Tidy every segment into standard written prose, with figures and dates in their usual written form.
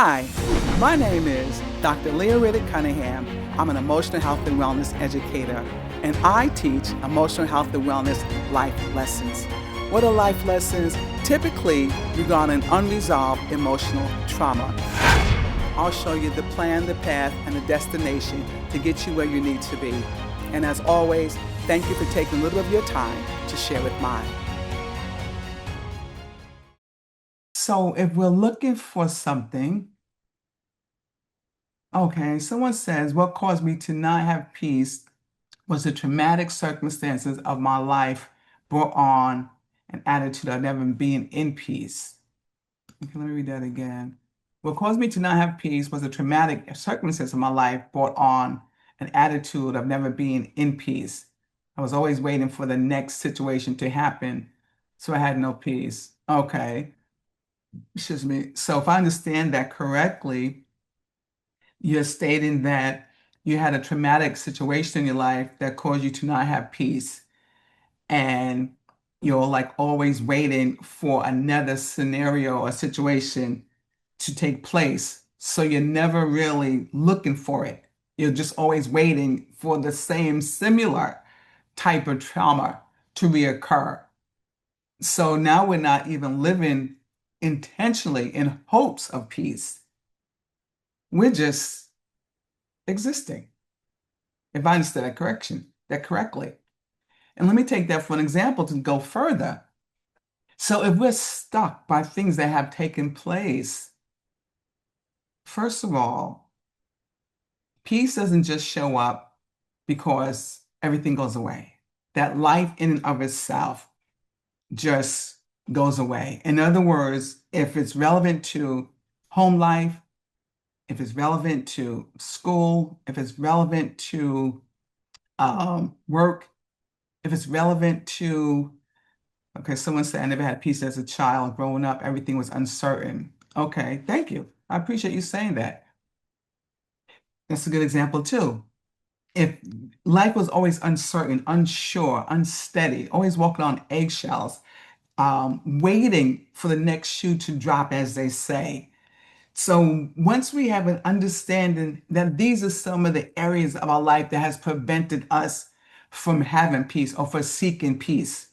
Hi, my name is Dr. Leah Cunningham. I'm an emotional health and wellness educator, and I teach emotional health and wellness life lessons. What are life lessons? Typically regarding unresolved emotional trauma. I'll show you the plan, the path, and the destination to get you where you need to be. And as always, thank you for taking a little of your time to share with mine. So if we're looking for something, okay, someone says, what caused me to not have peace was the traumatic circumstances of my life brought on an attitude of never being in peace. Okay, let me read that again. What caused me to not have peace was the traumatic circumstances of my life brought on an attitude of never being in peace. I was always waiting for the next situation to happen, so I had no peace. Okay, excuse me. So if I understand that correctly, you're stating that you had a traumatic situation in your life that caused you to not have peace, and you're like always waiting for another scenario or situation to take place. So you're never really looking for it. You're just always waiting for the same similar type of trauma to reoccur. So now we're not even living intentionally in hopes of peace. We're just existing. If I understand that correctly. And let me take that for an example to go further. So if we're stuck by things that have taken place, first of all, peace doesn't just show up because everything goes away. That life in and of itself just goes away. In other words, if it's relevant to home life, if it's relevant to school, if it's relevant to work, if it's relevant to, okay, someone said, I never had peace as a child. Growing up, everything was uncertain. Okay, thank you. I appreciate you saying that. That's a good example too. If life was always uncertain, unsure, unsteady, always walking on eggshells, waiting for the next shoe to drop, as they say. So once we have an understanding that these are some of the areas of our life that has prevented us from having peace or for seeking peace,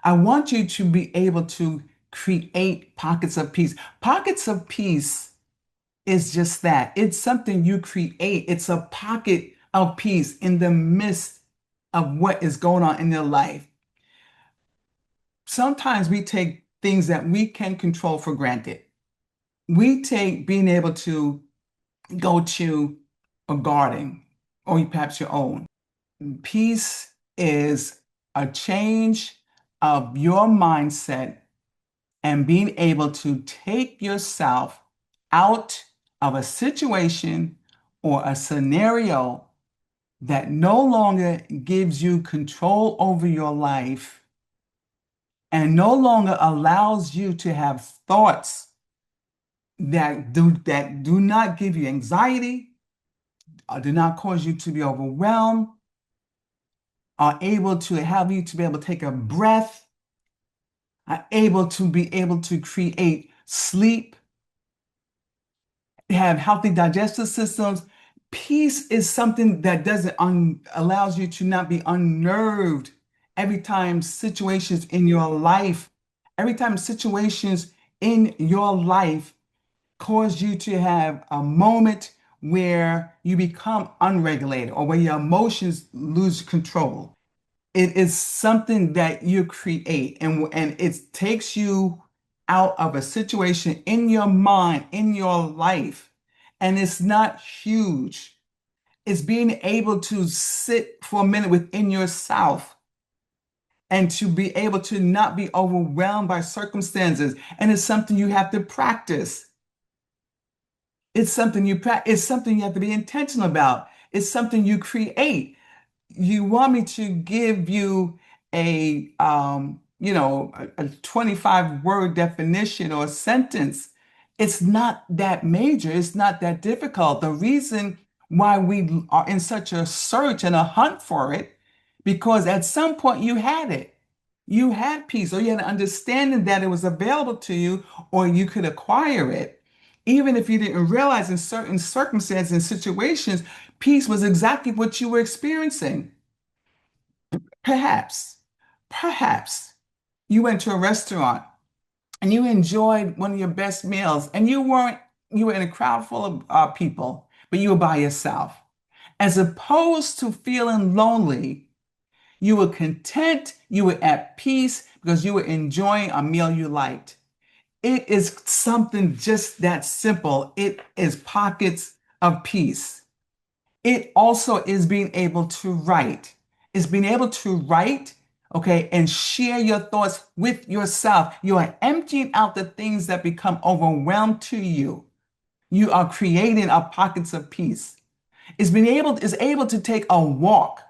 I want you to be able to create pockets of peace. Pockets of peace is just that. It's something you create. It's a pocket of peace in the midst of what is going on in your life. Sometimes we take things that we can control for granted. We take being able to go to a garden or perhaps your own. Peace is a change of your mindset and being able to take yourself out of a situation or a scenario that no longer gives you control over your life and no longer allows you to have thoughts that do not give you anxiety or do not cause you to be overwhelmed, are able to have you to be able to take a breath, are able to be able to create sleep, have healthy digestive systems. Peace is something that doesn't allows you to not be unnerved every time situations in your life, every time situations in your life cause you to have a moment where you become unregulated or where your emotions lose control. It is something that you create, and it takes you out of a situation in your mind, in your life, and it's not huge. It's being able to sit for a minute within yourself and to be able to not be overwhelmed by circumstances. And it's something you have to practice. It's something you practice. It's something you have to be intentional about. It's something you create. You want me to give you a 25 word definition or a sentence. It's not that major. It's not that difficult. The reason why we are in such a search and a hunt for it, because at some point you had it. You had peace, or you had an understanding that it was available to you, or you could acquire it. Even if you didn't realize in certain circumstances and situations, peace was exactly what you were experiencing. Perhaps, perhaps you went to a restaurant and you enjoyed one of your best meals and you were in a crowd full of people, but you were by yourself. As opposed to feeling lonely, you were content, you were at peace because you were enjoying a meal you liked. It is something just that simple. It is pockets of peace. It also is being able to write. It's being able to write, okay, and share your thoughts with yourself. You are emptying out the things that become overwhelmed to you. You are creating a pockets of peace. Is able to take a walk.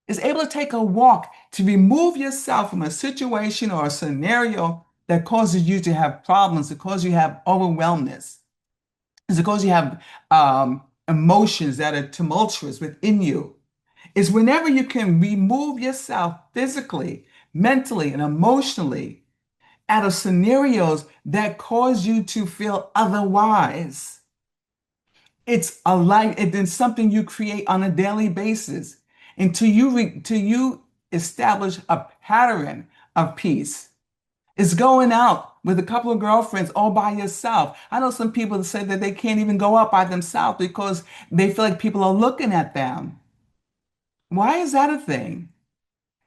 Is able to take a walk to remove yourself from a situation or a scenario that causes you to have problems, that causes you to have overwhelmness. It's because you have emotions that are tumultuous within you. It's whenever you can remove yourself physically, mentally, and emotionally out of scenarios that cause you to feel otherwise. It's a life, it's something you create on a daily basis until you establish a pattern of peace. It's going out with a couple of girlfriends all by yourself. I know some people that say that they can't even go out by themselves because they feel like people are looking at them. Why is that a thing?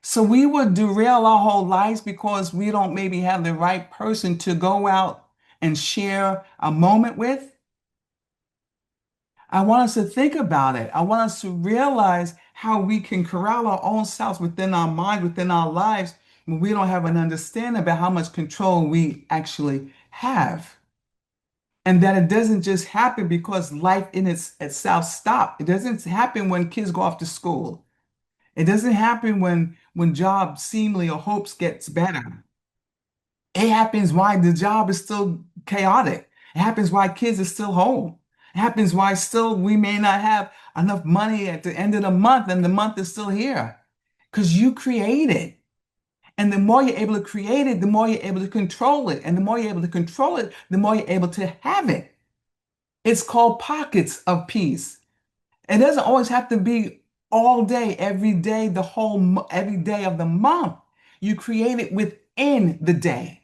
So we would derail our whole lives because we don't maybe have the right person to go out and share a moment with. I want us to think about it. I want us to realize how we can corral our own selves within our mind, within our lives, when we don't have an understanding about how much control we actually have. And that it doesn't just happen because life in itself stops. It doesn't happen when kids go off to school. It doesn't happen when job seemingly or hopes gets better. It happens why the job is still chaotic. It happens why kids are still home. It happens why still we may not have enough money at the end of the month and the month is still here. Because you create it. And the more you're able to create it, the more you're able to control it. And the more you're able to control it, the more you're able to have it. It's called pockets of peace. It doesn't always have to be all day, every day, every day of the month. You create it within the day.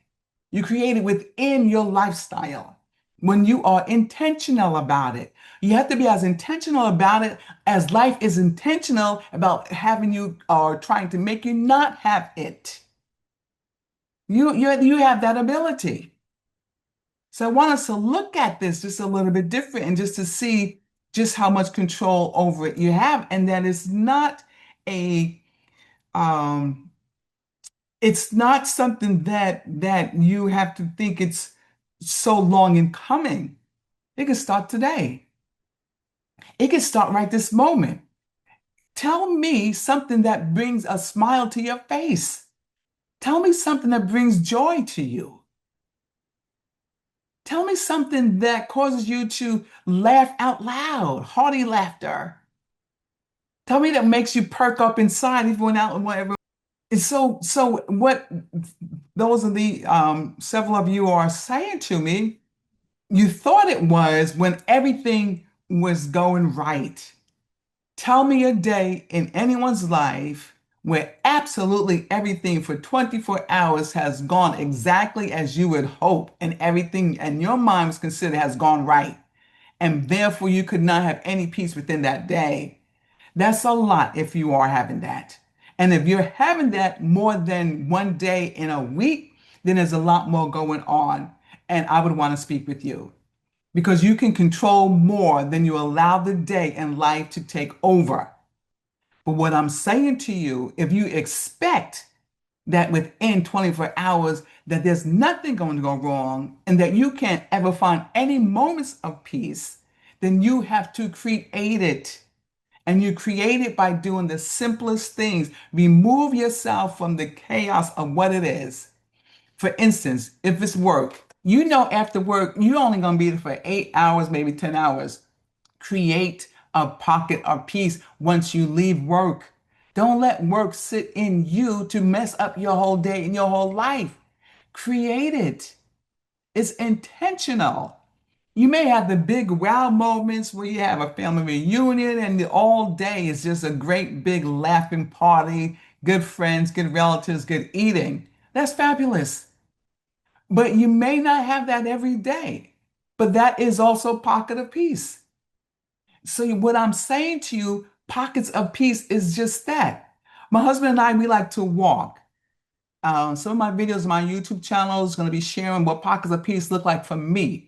You create it within your lifestyle. When you are intentional about it, you have to be as intentional about it as life is intentional about having you or trying to make you not have it. You have that ability. So I want us to look at this just a little bit different and just to see just how much control over it you have, and that a um it's not something that you have to think it's so long in coming. It can start today. It can start right this moment. Tell me something that brings a smile to your face. Tell me something that brings joy to you. Tell me something that causes you to laugh out loud, hearty laughter. Tell me that makes you perk up inside, even out and whatever. And so what those are the several of you are saying to me, you thought it was when everything was going right. Tell me a day in anyone's life where absolutely everything for 24 hours has gone exactly as you would hope, and everything in your mind was considered has gone right. And therefore, you could not have any peace within that day. That's a lot if you are having that. And if you're having that more than one day in a week, then there's a lot more going on. And I would want to speak with you because you can control more than you allow the day and life to take over. But what I'm saying to you, if you expect that within 24 hours that there's nothing going to go wrong and that you can't ever find any moments of peace, then you have to create it. And you create it by doing the simplest things. Remove yourself from the chaos of what it is. For instance, if it's work, you know after work, you're only going to be there for 8 hours, maybe 10 hours. Create a pocket of peace once you leave work. Don't let work sit in you to mess up your whole day and your whole life. Create it. It's intentional. You may have the big wow moments where you have a family reunion and the all day is just a great big laughing party, good friends, good relatives, good eating. That's fabulous. But you may not have that every day. But that is also pocket of peace. So what I'm saying to you, pockets of peace is just that. My husband and I, we like to walk. Some of my videos on my YouTube channel is going to be sharing what pockets of peace look like for me.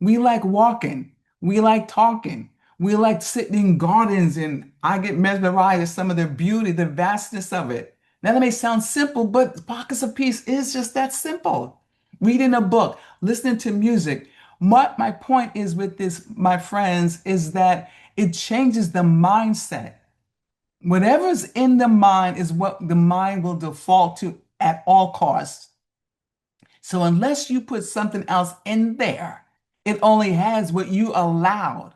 We like walking. We like talking. We like sitting in gardens, and I get mesmerized at some of the beauty, the vastness of it. Now, that may sound simple, but pockets of peace is just that simple. Reading a book, listening to music. What my point is with this, my friends, is that it changes the mindset. Whatever's in the mind is what the mind will default to at all costs. So unless you put something else in there, it only has what you allowed.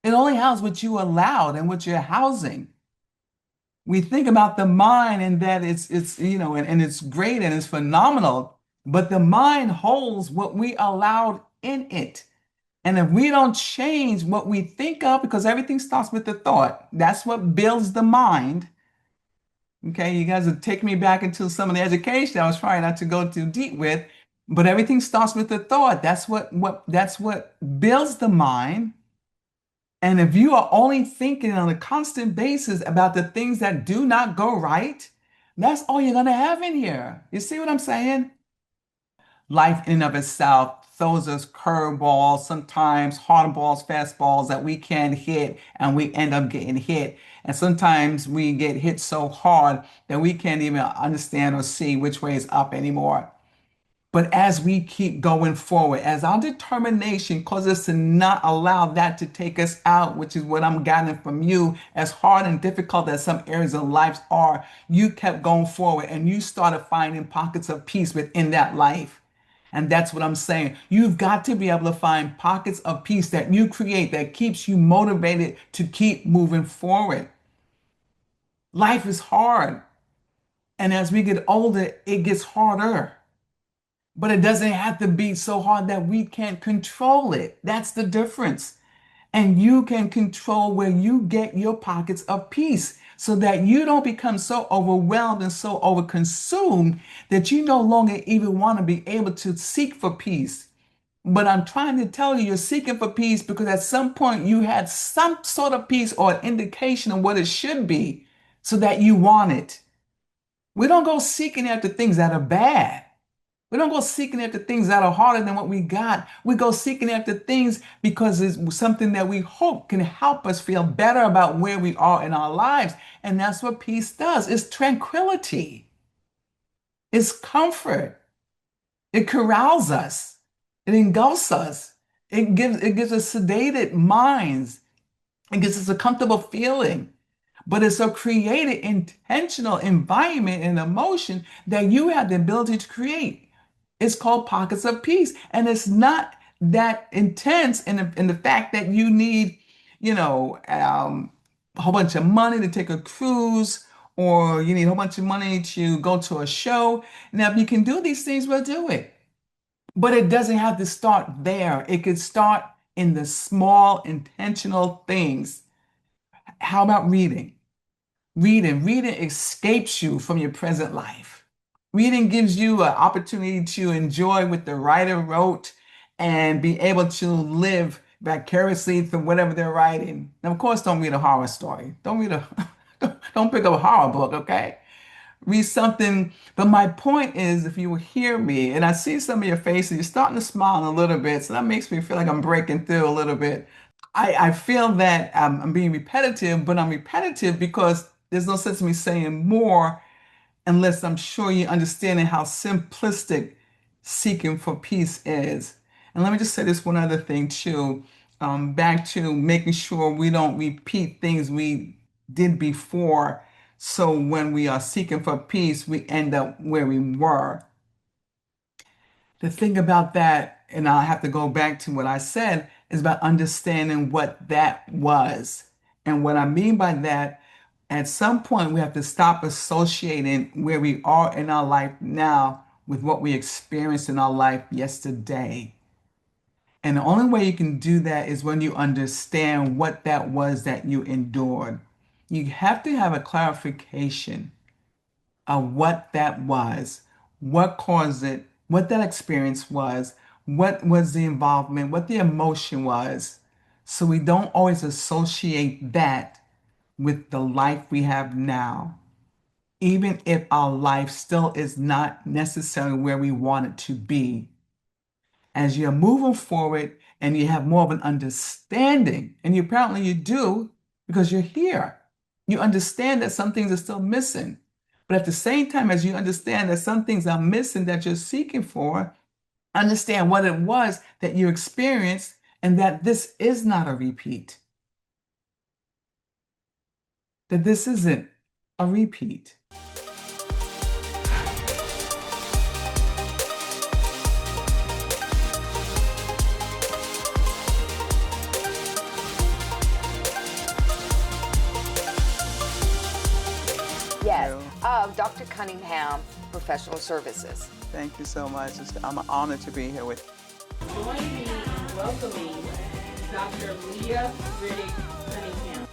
It only has what you allowed and what you're housing. We think about the mind and that it's and it's great and it's phenomenal, but the mind holds what we allowed in it. And if we don't change what we think of, because everything starts with the thought, that's what builds the mind. Okay, you guys are taking me back into some of the education I was trying not to go too deep with, but everything starts with the thought. That's what builds the mind. And if you are only thinking on a constant basis about the things that do not go right, that's all you're gonna have in here. You see what I'm saying? Life in and of itself throws us curveballs, sometimes hard balls, fastballs that we can't hit, and we end up getting hit. And sometimes we get hit so hard that we can't even understand or see which way is up anymore. But as we keep going forward, as our determination causes us to not allow that to take us out, which is what I'm gathering from you, as hard and difficult as some areas of life are, you kept going forward and you started finding pockets of peace within that life. And that's what I'm saying. You've got to be able to find pockets of peace that you create that keeps you motivated to keep moving forward. Life is hard. And as we get older, it gets harder. But it doesn't have to be so hard that we can't control it. That's the difference. And you can control where you get your pockets of peace so that you don't become so overwhelmed and so overconsumed that you no longer even want to be able to seek for peace. But I'm trying to tell you, you're seeking for peace because at some point you had some sort of peace or an indication of what it should be so that you want it. We don't go seeking after things that are bad. We don't go seeking after things that are harder than what we got. We go seeking after things because it's something that we hope can help us feel better about where we are in our lives. And that's what peace does. It's tranquility. It's comfort. It corrals us. It engulfs us. It gives us sedated minds. It gives us a comfortable feeling. But it's a created, intentional environment and emotion that you have the ability to create. It's called pockets of peace. And it's not that intense in the fact that you need, a whole bunch of money to take a cruise, or you need a whole bunch of money to go to a show. Now, if you can do these things, we'll do it. But it doesn't have to start there. It could start in the small, intentional things. How about reading? Reading escapes you from your present life. Reading gives you an opportunity to enjoy what the writer wrote and be able to live vicariously through whatever they're writing. Now, of course, don't read a horror story. Don't read a don't pick up a horror book, okay? Read something. But my point is, if you will hear me, and I see some of your faces, you're starting to smile a little bit, so that makes me feel like I'm breaking through a little bit. I feel that I'm being repetitive, but I'm repetitive because there's no sense in me saying more unless I'm sure you're understanding how simplistic seeking for peace is. And let me just say this one other thing too. Back to making sure we don't repeat things we did before. So when we are seeking for peace, we end up where we were. The thing about that, and I'll have to go back to what I said, is about understanding what that was. And what I mean by that, at some point, we have to stop associating where we are in our life now with what we experienced in our life yesterday. And the only way you can do that is when you understand what that was that you endured. You have to have a clarification of what that was, what caused it, what that experience was, what was the involvement, what the emotion was. So we don't always associate that with the life we have now, even if our life still is not necessarily where we want it to be. As you're moving forward and you have more of an understanding, and you apparently you do because you're here. You understand that some things are still missing. But at the same time, as you understand that some things are missing that you're seeking for, understand what it was that you experienced and that this is not a repeat, that this isn't a repeat. Yes, Dr. Cunningham, Professional Services. Thank you so much. I'm honored to be here with you. Join me in welcoming Dr. Leah Cunningham.